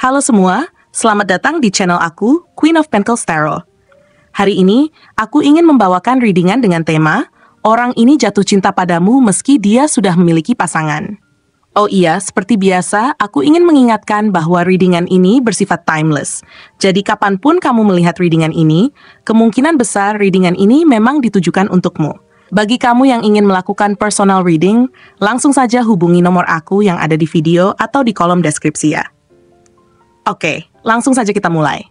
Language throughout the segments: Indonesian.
Halo semua, selamat datang di channel aku, Queen of Pentacles Tarot. Hari ini, aku ingin membawakan readingan dengan tema, orang ini jatuh cinta padamu meski dia sudah memiliki pasangan. Oh iya, seperti biasa, aku ingin mengingatkan bahwa readingan ini bersifat timeless. Jadi kapanpun kamu melihat readingan ini, kemungkinan besar readingan ini memang ditujukan untukmu. Bagi kamu yang ingin melakukan personal reading, langsung saja hubungi nomor aku yang ada di video atau di kolom deskripsi ya. Oke, langsung saja kita mulai.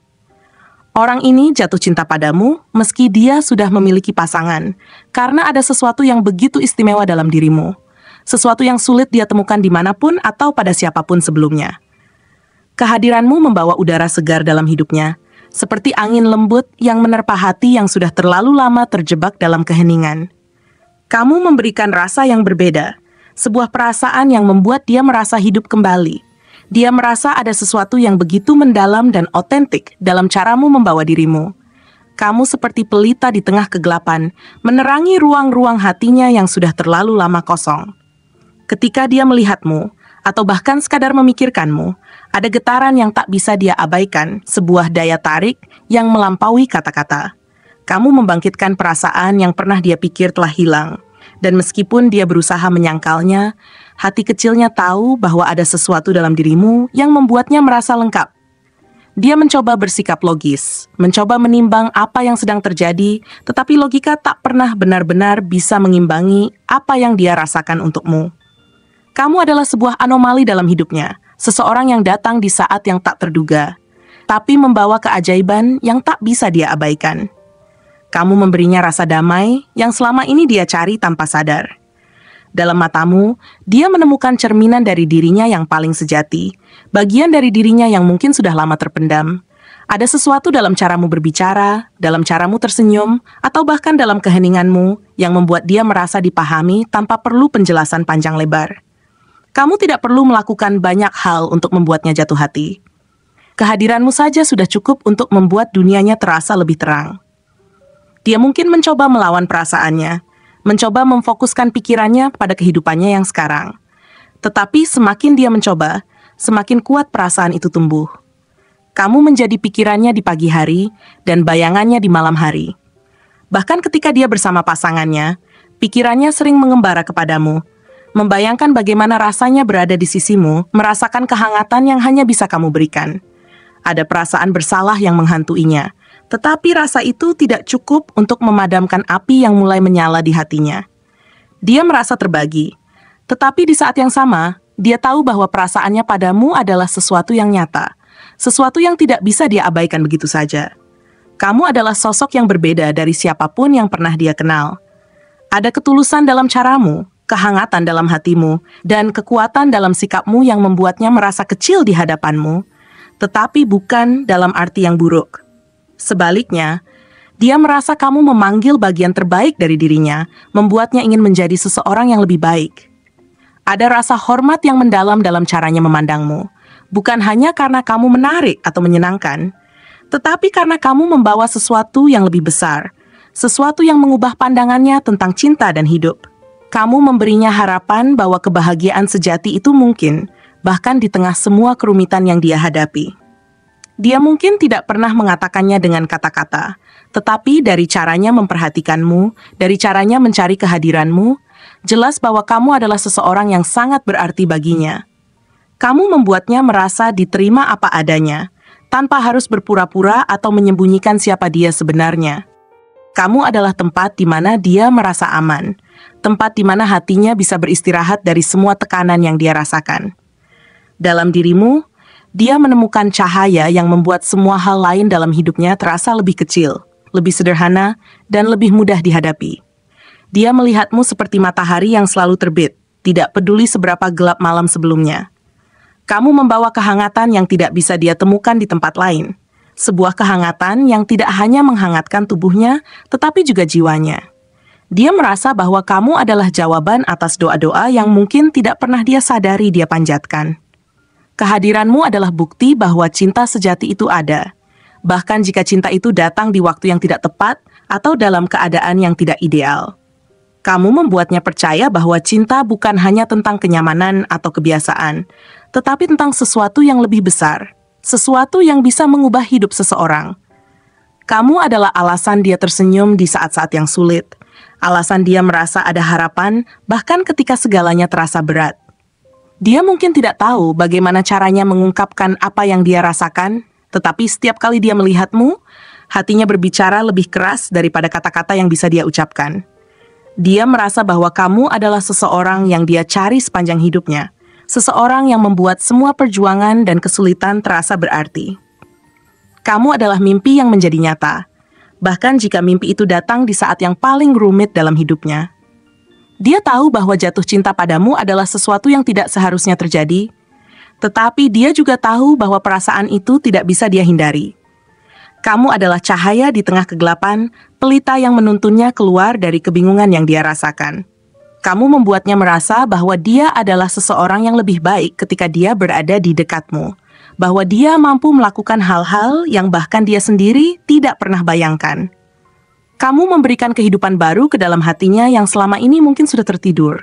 Orang ini jatuh cinta padamu meski dia sudah memiliki pasangan, karena ada sesuatu yang begitu istimewa dalam dirimu. Sesuatu yang sulit dia temukan dimanapun atau pada siapapun sebelumnya. Kehadiranmu membawa udara segar dalam hidupnya, seperti angin lembut yang menerpa hati yang sudah terlalu lama terjebak dalam keheningan. Kamu memberikan rasa yang berbeda, sebuah perasaan yang membuat dia merasa hidup kembali. Dia merasa ada sesuatu yang begitu mendalam dan otentik dalam caramu membawa dirimu. Kamu seperti pelita di tengah kegelapan, menerangi ruang-ruang hatinya yang sudah terlalu lama kosong. Ketika dia melihatmu, atau bahkan sekadar memikirkanmu, ada getaran yang tak bisa dia abaikan, sebuah daya tarik yang melampaui kata-kata. Kamu membangkitkan perasaan yang pernah dia pikir telah hilang. Dan meskipun dia berusaha menyangkalnya, hati kecilnya tahu bahwa ada sesuatu dalam dirimu yang membuatnya merasa lengkap. Dia mencoba bersikap logis, mencoba menimbang apa yang sedang terjadi, tetapi logika tak pernah benar-benar bisa mengimbangi apa yang dia rasakan untukmu. Kamu adalah sebuah anomali dalam hidupnya, seseorang yang datang di saat yang tak terduga, tapi membawa keajaiban yang tak bisa dia abaikan. Kamu memberinya rasa damai yang selama ini dia cari tanpa sadar. Dalam matamu, dia menemukan cerminan dari dirinya yang paling sejati, bagian dari dirinya yang mungkin sudah lama terpendam. Ada sesuatu dalam caramu berbicara, dalam caramu tersenyum, atau bahkan dalam keheninganmu yang membuat dia merasa dipahami tanpa perlu penjelasan panjang lebar. Kamu tidak perlu melakukan banyak hal untuk membuatnya jatuh hati. Kehadiranmu saja sudah cukup untuk membuat dunianya terasa lebih terang. Dia mungkin mencoba melawan perasaannya, mencoba memfokuskan pikirannya pada kehidupannya yang sekarang. Tetapi semakin dia mencoba, semakin kuat perasaan itu tumbuh. Kamu menjadi pikirannya di pagi hari dan bayangannya di malam hari. Bahkan ketika dia bersama pasangannya, pikirannya sering mengembara kepadamu, membayangkan bagaimana rasanya berada di sisimu, merasakan kehangatan yang hanya bisa kamu berikan. Ada perasaan bersalah yang menghantuinya, tetapi rasa itu tidak cukup untuk memadamkan api yang mulai menyala di hatinya. Dia merasa terbagi, tetapi di saat yang sama, dia tahu bahwa perasaannya padamu adalah sesuatu yang nyata, sesuatu yang tidak bisa dia abaikan begitu saja. Kamu adalah sosok yang berbeda dari siapapun yang pernah dia kenal. Ada ketulusan dalam caramu, kehangatan dalam hatimu, dan kekuatan dalam sikapmu yang membuatnya merasa kecil di hadapanmu, tetapi bukan dalam arti yang buruk. Sebaliknya, dia merasa kamu memanggil bagian terbaik dari dirinya, membuatnya ingin menjadi seseorang yang lebih baik. Ada rasa hormat yang mendalam dalam caranya memandangmu, bukan hanya karena kamu menarik atau menyenangkan, tetapi karena kamu membawa sesuatu yang lebih besar, sesuatu yang mengubah pandangannya tentang cinta dan hidup. Kamu memberinya harapan bahwa kebahagiaan sejati itu mungkin, bahkan di tengah semua kerumitan yang dia hadapi. Dia mungkin tidak pernah mengatakannya dengan kata-kata, tetapi dari caranya memperhatikanmu, dari caranya mencari kehadiranmu, jelas bahwa kamu adalah seseorang yang sangat berarti baginya. Kamu membuatnya merasa diterima apa adanya, tanpa harus berpura-pura atau menyembunyikan siapa dia sebenarnya. Kamu adalah tempat di mana dia merasa aman, tempat di mana hatinya bisa beristirahat dari semua tekanan yang dia rasakan. Dalam dirimu, dia menemukan cahaya yang membuat semua hal lain dalam hidupnya terasa lebih kecil, lebih sederhana, dan lebih mudah dihadapi. Dia melihatmu seperti matahari yang selalu terbit, tidak peduli seberapa gelap malam sebelumnya. Kamu membawa kehangatan yang tidak bisa dia temukan di tempat lain. Sebuah kehangatan yang tidak hanya menghangatkan tubuhnya, tetapi juga jiwanya. Dia merasa bahwa kamu adalah jawaban atas doa-doa yang mungkin tidak pernah dia sadari dia panjatkan. Kehadiranmu adalah bukti bahwa cinta sejati itu ada, bahkan jika cinta itu datang di waktu yang tidak tepat atau dalam keadaan yang tidak ideal. Kamu membuatnya percaya bahwa cinta bukan hanya tentang kenyamanan atau kebiasaan, tetapi tentang sesuatu yang lebih besar, sesuatu yang bisa mengubah hidup seseorang. Kamu adalah alasan dia tersenyum di saat-saat yang sulit, alasan dia merasa ada harapan, bahkan ketika segalanya terasa berat. Dia mungkin tidak tahu bagaimana caranya mengungkapkan apa yang dia rasakan, tetapi setiap kali dia melihatmu, hatinya berbicara lebih keras daripada kata-kata yang bisa dia ucapkan. Dia merasa bahwa kamu adalah seseorang yang dia cari sepanjang hidupnya, seseorang yang membuat semua perjuangan dan kesulitan terasa berarti. Kamu adalah mimpi yang menjadi nyata, bahkan jika mimpi itu datang di saat yang paling rumit dalam hidupnya. Dia tahu bahwa jatuh cinta padamu adalah sesuatu yang tidak seharusnya terjadi, tetapi dia juga tahu bahwa perasaan itu tidak bisa dia hindari. Kamu adalah cahaya di tengah kegelapan, pelita yang menuntunnya keluar dari kebingungan yang dia rasakan. Kamu membuatnya merasa bahwa dia adalah seseorang yang lebih baik ketika dia berada di dekatmu, bahwa dia mampu melakukan hal-hal yang bahkan dia sendiri tidak pernah bayangkan. Kamu memberikan kehidupan baru ke dalam hatinya yang selama ini mungkin sudah tertidur.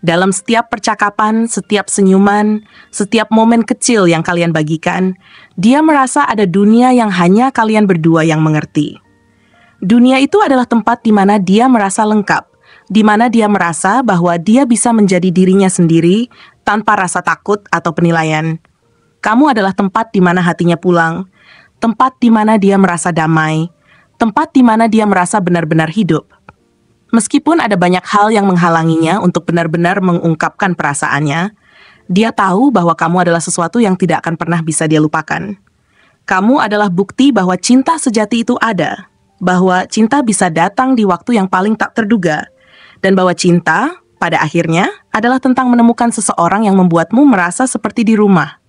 Dalam setiap percakapan, setiap senyuman, setiap momen kecil yang kalian bagikan, dia merasa ada dunia yang hanya kalian berdua yang mengerti. Dunia itu adalah tempat di mana dia merasa lengkap, di mana dia merasa bahwa dia bisa menjadi dirinya sendiri tanpa rasa takut atau penilaian. Kamu adalah tempat di mana hatinya pulang, tempat di mana dia merasa damai, tempat di mana dia merasa benar-benar hidup. Meskipun ada banyak hal yang menghalanginya untuk benar-benar mengungkapkan perasaannya, dia tahu bahwa kamu adalah sesuatu yang tidak akan pernah bisa dia lupakan. Kamu adalah bukti bahwa cinta sejati itu ada, bahwa cinta bisa datang di waktu yang paling tak terduga, dan bahwa cinta, pada akhirnya, adalah tentang menemukan seseorang yang membuatmu merasa seperti di rumah.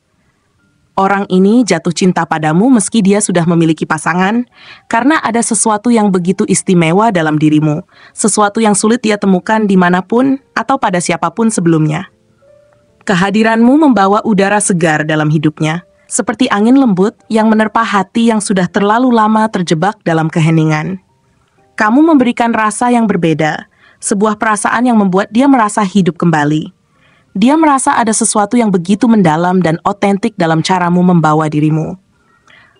Orang ini jatuh cinta padamu meski dia sudah memiliki pasangan, karena ada sesuatu yang begitu istimewa dalam dirimu, sesuatu yang sulit dia temukan dimanapun atau pada siapapun sebelumnya. Kehadiranmu membawa udara segar dalam hidupnya, seperti angin lembut yang menerpa hati yang sudah terlalu lama terjebak dalam keheningan. Kamu memberikan rasa yang berbeda, sebuah perasaan yang membuat dia merasa hidup kembali. Dia merasa ada sesuatu yang begitu mendalam dan otentik dalam caramu membawa dirimu.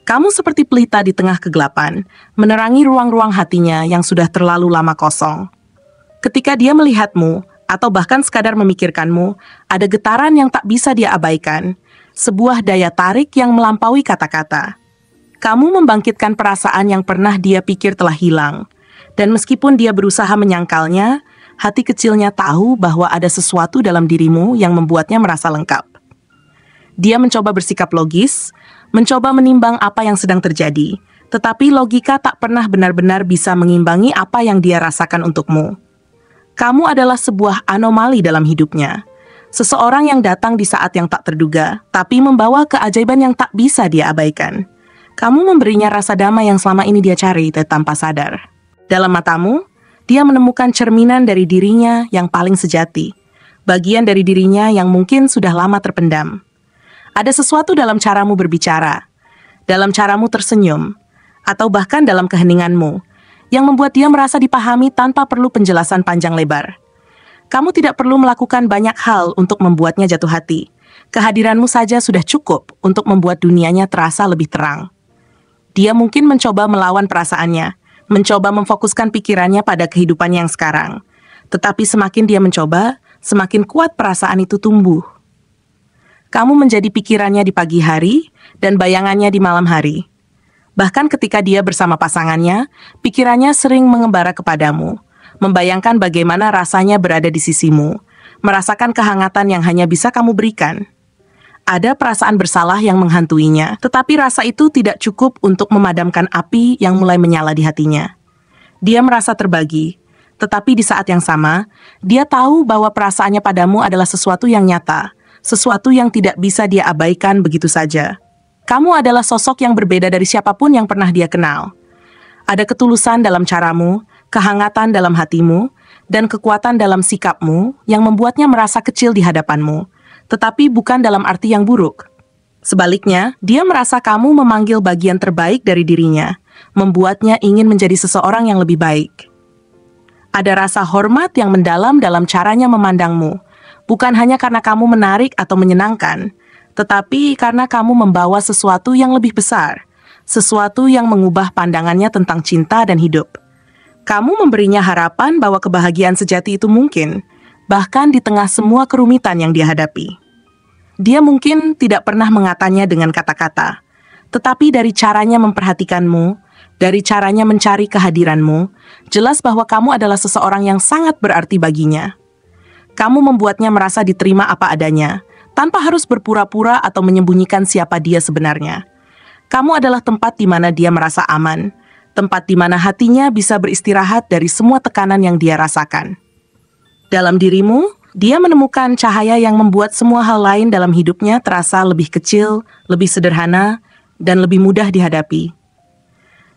Kamu seperti pelita di tengah kegelapan, menerangi ruang-ruang hatinya yang sudah terlalu lama kosong. Ketika dia melihatmu, atau bahkan sekadar memikirkanmu, ada getaran yang tak bisa dia abaikan, sebuah daya tarik yang melampaui kata-kata. Kamu membangkitkan perasaan yang pernah dia pikir telah hilang, dan meskipun dia berusaha menyangkalnya, hati kecilnya tahu bahwa ada sesuatu dalam dirimu yang membuatnya merasa lengkap. Dia mencoba bersikap logis, mencoba menimbang apa yang sedang terjadi, tetapi logika tak pernah benar-benar bisa mengimbangi apa yang dia rasakan untukmu. Kamu adalah sebuah anomali dalam hidupnya, seseorang yang datang di saat yang tak terduga, tapi membawa keajaiban yang tak bisa dia abaikan. Kamu memberinya rasa damai yang selama ini dia cari tanpa sadar. Dalam matamu, dia menemukan cerminan dari dirinya yang paling sejati, bagian dari dirinya yang mungkin sudah lama terpendam. Ada sesuatu dalam caramu berbicara, dalam caramu tersenyum, atau bahkan dalam keheninganmu, yang membuat dia merasa dipahami tanpa perlu penjelasan panjang lebar. Kamu tidak perlu melakukan banyak hal untuk membuatnya jatuh hati. Kehadiranmu saja sudah cukup untuk membuat dunianya terasa lebih terang. Dia mungkin mencoba melawan perasaannya, mencoba memfokuskan pikirannya pada kehidupan yang sekarang. Tetapi semakin dia mencoba, semakin kuat perasaan itu tumbuh. Kamu menjadi pikirannya di pagi hari dan bayangannya di malam hari. Bahkan ketika dia bersama pasangannya, pikirannya sering mengembara kepadamu, membayangkan bagaimana rasanya berada di sisimu, merasakan kehangatan yang hanya bisa kamu berikan. Ada perasaan bersalah yang menghantuinya, tetapi rasa itu tidak cukup untuk memadamkan api yang mulai menyala di hatinya. Dia merasa terbagi, tetapi di saat yang sama, dia tahu bahwa perasaannya padamu adalah sesuatu yang nyata, sesuatu yang tidak bisa dia abaikan begitu saja. Kamu adalah sosok yang berbeda dari siapapun yang pernah dia kenal. Ada ketulusan dalam caramu, kehangatan dalam hatimu, dan kekuatan dalam sikapmu yang membuatnya merasa kecil di hadapanmu, tetapi bukan dalam arti yang buruk. Sebaliknya, dia merasa kamu memanggil bagian terbaik dari dirinya, membuatnya ingin menjadi seseorang yang lebih baik. Ada rasa hormat yang mendalam dalam caranya memandangmu, bukan hanya karena kamu menarik atau menyenangkan, tetapi karena kamu membawa sesuatu yang lebih besar, sesuatu yang mengubah pandangannya tentang cinta dan hidup. Kamu memberinya harapan bahwa kebahagiaan sejati itu mungkin, bahkan di tengah semua kerumitan yang dia hadapi. Dia mungkin tidak pernah mengatakannya dengan kata-kata, tetapi dari caranya memperhatikanmu, dari caranya mencari kehadiranmu, jelas bahwa kamu adalah seseorang yang sangat berarti baginya. Kamu membuatnya merasa diterima apa adanya, tanpa harus berpura-pura atau menyembunyikan siapa dia sebenarnya. Kamu adalah tempat di mana dia merasa aman, tempat di mana hatinya bisa beristirahat dari semua tekanan yang dia rasakan. Dalam dirimu, dia menemukan cahaya yang membuat semua hal lain dalam hidupnya terasa lebih kecil, lebih sederhana, dan lebih mudah dihadapi.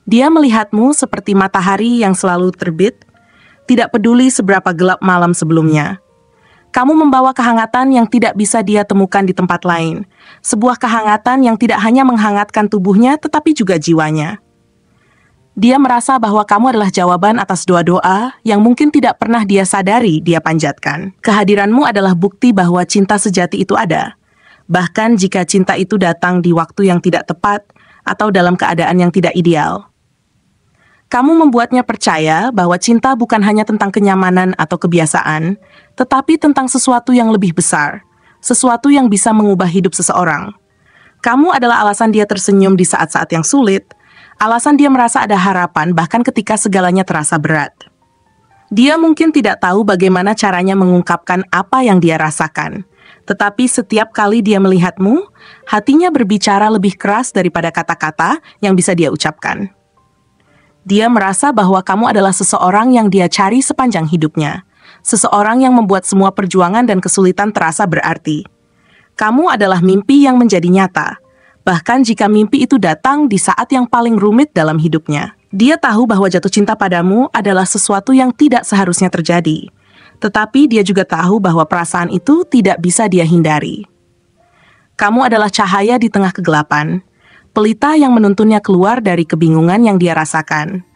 Dia melihatmu seperti matahari yang selalu terbit, tidak peduli seberapa gelap malam sebelumnya. Kamu membawa kehangatan yang tidak bisa dia temukan di tempat lain. Sebuah kehangatan yang tidak hanya menghangatkan tubuhnya, tetapi juga jiwanya. Dia merasa bahwa kamu adalah jawaban atas doa-doa yang mungkin tidak pernah dia sadari dia panjatkan. Kehadiranmu adalah bukti bahwa cinta sejati itu ada. Bahkan jika cinta itu datang di waktu yang tidak tepat atau dalam keadaan yang tidak ideal. Kamu membuatnya percaya bahwa cinta bukan hanya tentang kenyamanan atau kebiasaan, tetapi tentang sesuatu yang lebih besar, sesuatu yang bisa mengubah hidup seseorang. Kamu adalah alasan dia tersenyum di saat-saat yang sulit, alasan dia merasa ada harapan bahkan ketika segalanya terasa berat. Dia mungkin tidak tahu bagaimana caranya mengungkapkan apa yang dia rasakan, tetapi setiap kali dia melihatmu, hatinya berbicara lebih keras daripada kata-kata yang bisa dia ucapkan. Dia merasa bahwa kamu adalah seseorang yang dia cari sepanjang hidupnya. Seseorang yang membuat semua perjuangan dan kesulitan terasa berarti. Kamu adalah mimpi yang menjadi nyata. Bahkan jika mimpi itu datang di saat yang paling rumit dalam hidupnya. Dia tahu bahwa jatuh cinta padamu adalah sesuatu yang tidak seharusnya terjadi. Tetapi dia juga tahu bahwa perasaan itu tidak bisa dia hindari. Kamu adalah cahaya di tengah kegelapan. Pelita yang menuntunnya keluar dari kebingungan yang dia rasakan.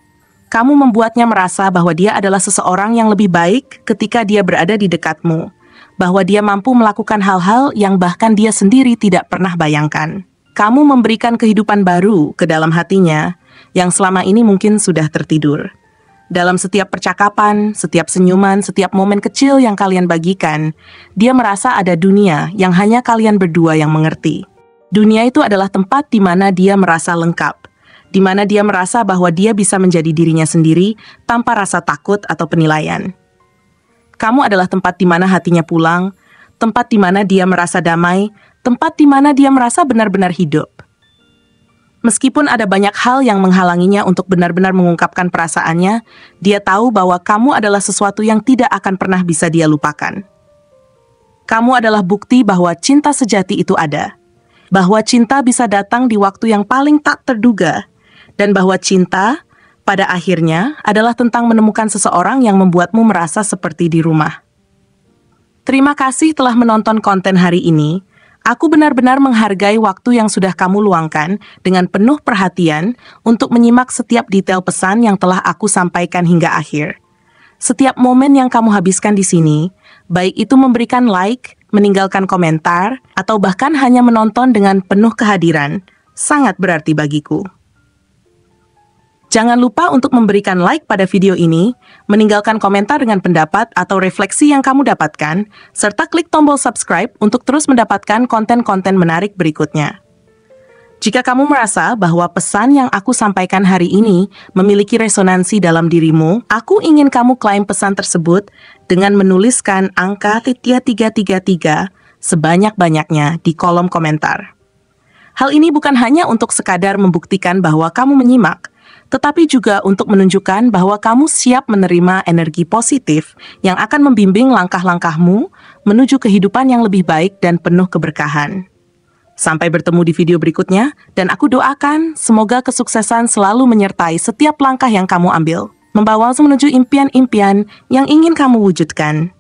Kamu membuatnya merasa bahwa dia adalah seseorang yang lebih baik ketika dia berada di dekatmu, bahwa dia mampu melakukan hal-hal yang bahkan dia sendiri tidak pernah bayangkan. Kamu memberikan kehidupan baru ke dalam hatinya, yang selama ini mungkin sudah tertidur. Dalam setiap percakapan, setiap senyuman, setiap momen kecil yang kalian bagikan, dia merasa ada dunia yang hanya kalian berdua yang mengerti. Dunia itu adalah tempat di mana dia merasa lengkap, di mana dia merasa bahwa dia bisa menjadi dirinya sendiri tanpa rasa takut atau penilaian. Kamu adalah tempat di mana hatinya pulang, tempat di mana dia merasa damai, tempat di mana dia merasa benar-benar hidup. Meskipun ada banyak hal yang menghalanginya untuk benar-benar mengungkapkan perasaannya, dia tahu bahwa kamu adalah sesuatu yang tidak akan pernah bisa dia lupakan. Kamu adalah bukti bahwa cinta sejati itu ada. Bahwa cinta bisa datang di waktu yang paling tak terduga, dan bahwa cinta, pada akhirnya, adalah tentang menemukan seseorang yang membuatmu merasa seperti di rumah. Terima kasih telah menonton konten hari ini. Aku benar-benar menghargai waktu yang sudah kamu luangkan dengan penuh perhatian untuk menyimak setiap detail pesan yang telah aku sampaikan hingga akhir. Setiap momen yang kamu habiskan di sini, baik itu memberikan like, meninggalkan komentar, atau bahkan hanya menonton dengan penuh kehadiran, sangat berarti bagiku. Jangan lupa untuk memberikan like pada video ini, meninggalkan komentar dengan pendapat atau refleksi yang kamu dapatkan, serta klik tombol subscribe untuk terus mendapatkan konten-konten menarik berikutnya. Jika kamu merasa bahwa pesan yang aku sampaikan hari ini memiliki resonansi dalam dirimu, aku ingin kamu klaim pesan tersebut dengan menuliskan angka 333 sebanyak-banyaknya di kolom komentar. Hal ini bukan hanya untuk sekadar membuktikan bahwa kamu menyimak, tetapi juga untuk menunjukkan bahwa kamu siap menerima energi positif yang akan membimbing langkah-langkahmu menuju kehidupan yang lebih baik dan penuh keberkahan. Sampai bertemu di video berikutnya, dan aku doakan semoga kesuksesan selalu menyertai setiap langkah yang kamu ambil, membawamu menuju impian-impian yang ingin kamu wujudkan.